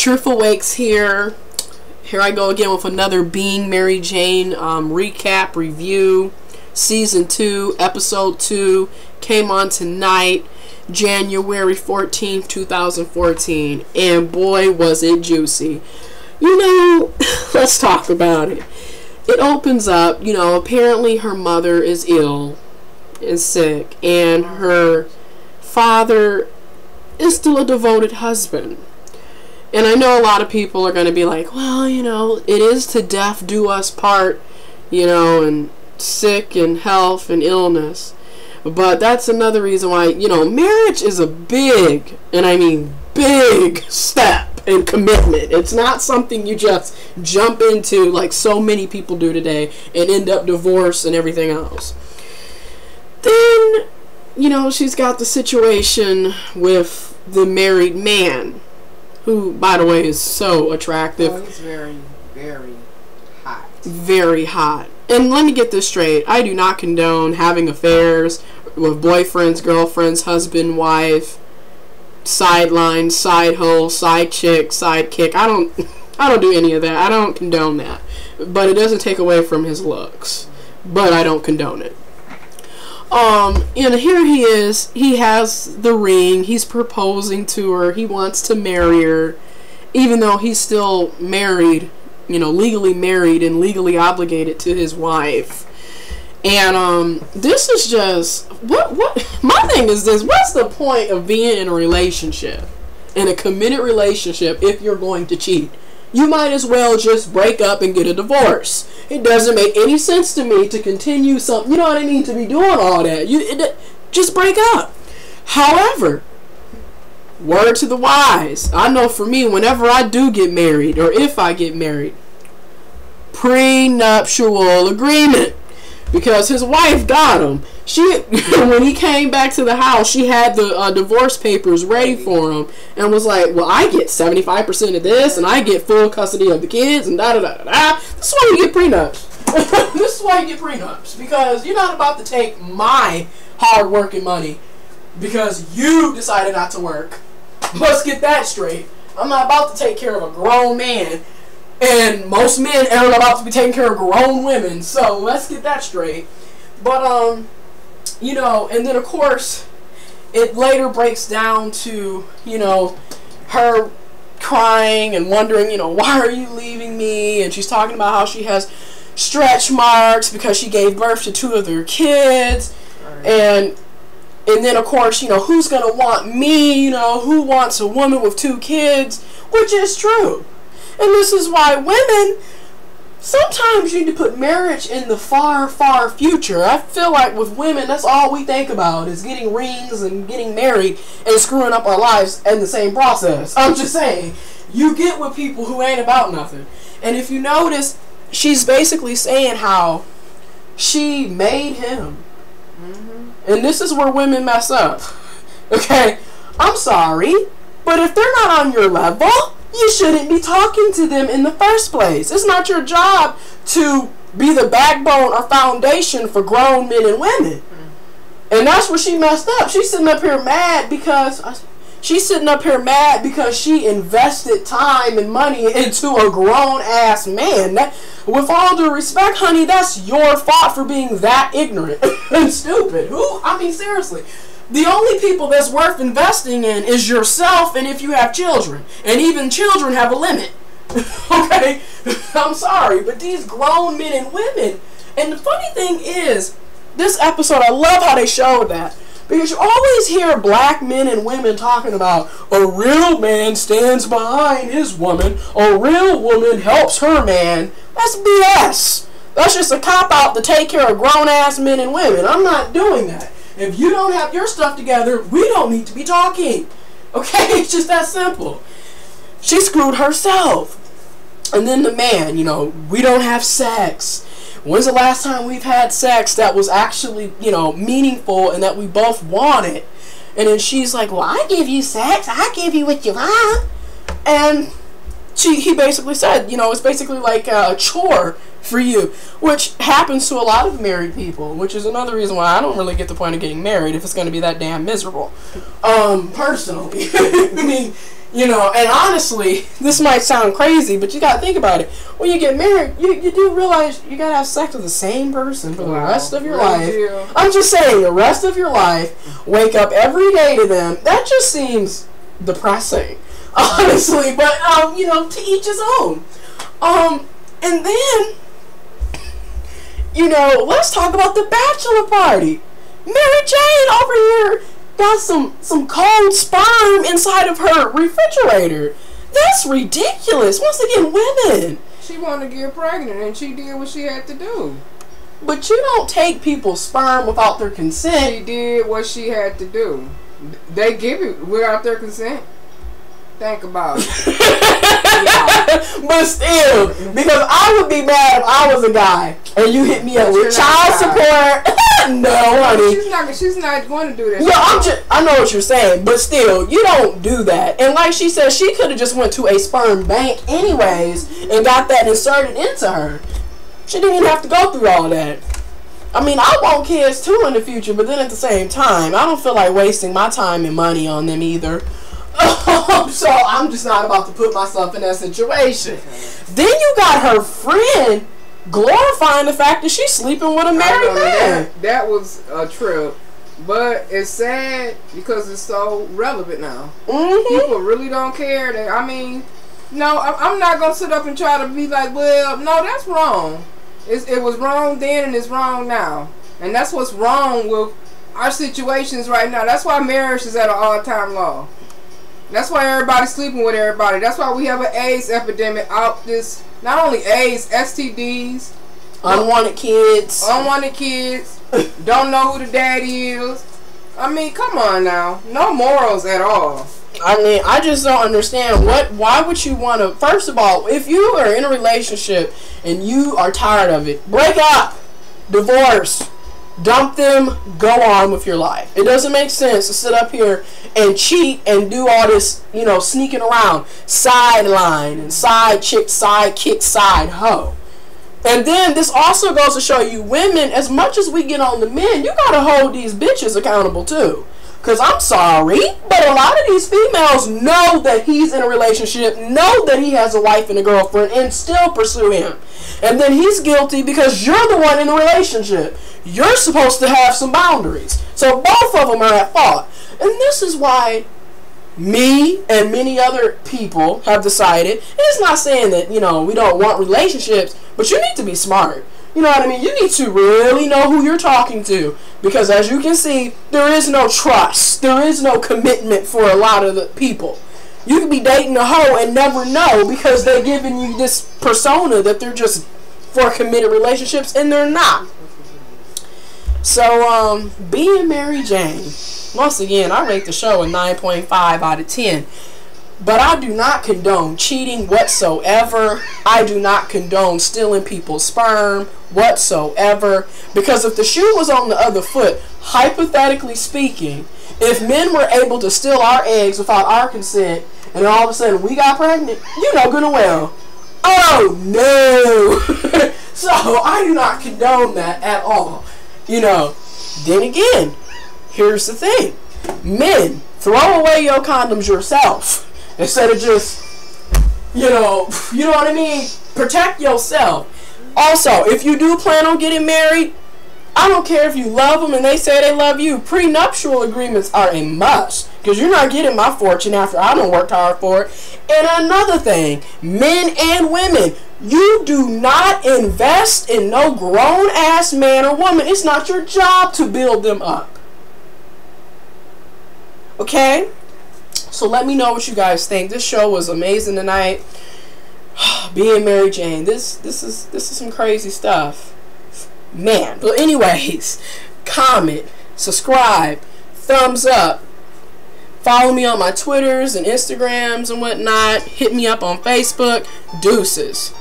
Truthful Wakes here. Here I go again with another Being Mary Jane recap review. Season 2, Episode 2 came on tonight, January 14th, 2014. And boy, was it juicy. You know, let's talk about it. It opens up, you know, apparently her mother is ill, is sick, and her father is still a devoted husband. And I know a lot of people are going to be like, well, you know, it is to death do us part, you know, and sick and health and illness. But that's another reason why, you know, marriage is a big, and I mean big step and commitment. It's not something you just jump into like so many people do today and end up divorced and everything else. Then, you know, she's got the situation with the married man, who, by the way, is so attractive. Oh, he's very, very hot. Very hot. And let me get this straight. I do not condone having affairs with boyfriends, girlfriends, husband, wife, sideline, side hoe, side chick, sidekick. I don't do any of that. I don't condone that. But it doesn't take away from his looks. But I don't condone it. And here he is. He has the ring. He's proposing to her. He wants to marry her, even though he's still married, you know, legally married and legally obligated to his wife. And this is just what my thing is this: what's the point of being in a relationship, in a committed relationship, if you're going to cheat? You might as well just break up and get a divorce. It doesn't make any sense to me to continue something, you know what I mean, to be doing all that. Just break up. However, word to the wise, I know for me, whenever I do get married, or if I get married, prenuptial agreement. Because his wife got him. When he came back to the house, she had the divorce papers ready for him and was like, well, I get 75% of this, and I get full custody of the kids, and da-da-da-da-da. This is why you get prenups. This is why you get prenups. Because you're not about to take my hard-working money because you decided not to work. Let's get that straight. I'm not about to take care of a grown man. And most men aren't about to be taking care of grown women. So let's get that straight. But, you know, and then of course, it later breaks down to, you know, her crying and wondering, you know, why are you leaving me? And she's talking about how she has stretch marks because she gave birth to 2 of their kids. Right. And then of course, you know, who's going to want me? You know, who wants a woman with 2 kids? Which is true. And this is why women, sometimes you need to put marriage in the far, far future. I feel like with women, that's all we think about is getting rings and getting married and screwing up our lives in the same process. I'm just saying, you get with people who ain't about nothing. And if you notice, she's basically saying how she made him. And this is where women mess up. Okay? I'm sorry, but if they're not on your level, you shouldn't be talking to them in the first place. It's not your job to be the backbone or foundation for grown men and women. And that's where she messed up. She's sitting up here mad because she invested time and money into a grown-ass man. With all due respect, honey, that's your fault for being that ignorant and stupid. I mean, seriously. The only people that's worth investing in is yourself and if you have children. And even children have a limit. Okay? I'm sorry, but these grown men and women. And the funny thing is, this episode, I love how they showed that. Because you always hear black men and women talking about a real man stands behind his woman. A real woman helps her man. That's BS. That's just a cop-out to take care of grown-ass men and women. I'm not doing that. If you don't have your stuff together, we don't need to be talking. Okay? It's just that simple. She screwed herself. And then the man, you know, we don't have sex. When's the last time we've had sex that was actually, you know, meaningful and that we both wanted? And then she's like, well, I give you sex. I give you what you want. And he basically said, you know, it's basically like a chore for you, which happens to a lot of married people, which is another reason why I don't really get the point of getting married if it's going to be that damn miserable. Personally. I mean, You know, and honestly, this might sound crazy, but you gotta think about it. When you get married, you do realize you gotta have sex with the same person for the rest of your life. I'm just saying, the rest of your life, wake up every day to them. That just seems depressing, honestly. But you know, to each his own. And then, you know, let's talk about the bachelor party. Mary Jane over here got some cold sperm inside of her refrigerator. That's ridiculous. Once again, women. She wanted to get pregnant, and she did what she had to do. But you don't take people's sperm without their consent. She did what she had to do. They give it without their consent. Think about it. Yeah. But still, because I would be mad if I was a guy and you hit me up with child support. No, honey. She's not going to do that. Yeah, I know what you're saying, but still, you don't do that. And like she said, she could have just went to a sperm bank anyways and got that inserted into her. She didn't even have to go through all that. I mean, I want kids too in the future, but then at the same time, I don't feel like wasting my time and money on them either. So I'm just not about to put myself in that situation. Then you got her friend glorifying the fact that she's sleeping with a married man. That was a trip. But it's sad because it's so relevant now. People really don't care. I mean, no, I'm not going to sit up and try to be like, well, no, that's wrong. It was wrong then and it's wrong now. And that's what's wrong with our situations right now. That's why marriage is at an all-time low. That's why everybody's sleeping with everybody. That's why we have an AIDS epidemic out this. Not only AIDS, STDs. Unwanted kids. Don't know who the daddy is. I mean, come on now. No morals at all. I mean, I just don't understand why would you want to, first of all, if you are in a relationship and you are tired of it, break up, divorce, dump them, go on with your life. It doesn't make sense to sit up here and cheat and do all this, you know, sneaking around, sideline and side chick, side kick, side hoe. And then this also goes to show you women, as much as we get on the men, you gotta hold these bitches accountable too. Because I'm sorry, but a lot of these females know that he's in a relationship, know that he has a wife and a girlfriend, and still pursue him. And then he's guilty because you're the one in the relationship. You're supposed to have some boundaries. So both of them are at fault. And this is why me and many other people have decided, and it's not saying that, you know, we don't want relationships, but you need to be smart. You know what I mean? You need to really know who you're talking to. Because as you can see, there is no trust. There is no commitment for a lot of the people. You could be dating a hoe and never know because they're giving you this persona that they're just for committed relationships, and they're not. So, being Mary Jane, once again, I rate the show a 9.5 out of 10. But I do not condone cheating whatsoever. I do not condone stealing people's sperm whatsoever. Because if the shoe was on the other foot, hypothetically speaking, if men were able to steal our eggs without our consent, and all of a sudden we got pregnant, you know good and well, oh no. So I do not condone that at all. You know, then again, here's the thing. Men, throw away your condoms yourself. Instead of just, you know what I mean? Protect yourself. Also, if you do plan on getting married, I don't care if you love them and they say they love you. Prenuptial agreements are a must. Because you're not getting my fortune after I done worked hard for it. And another thing, men and women, you do not invest in no grown-ass man or woman. It's not your job to build them up. Okay? So let me know what you guys think. This show was amazing tonight. Being Mary Jane, this is some crazy stuff, man. But anyways, comment, subscribe, thumbs up, follow me on my Twitters and Instagrams and whatnot. Hit me up on Facebook. Deuces.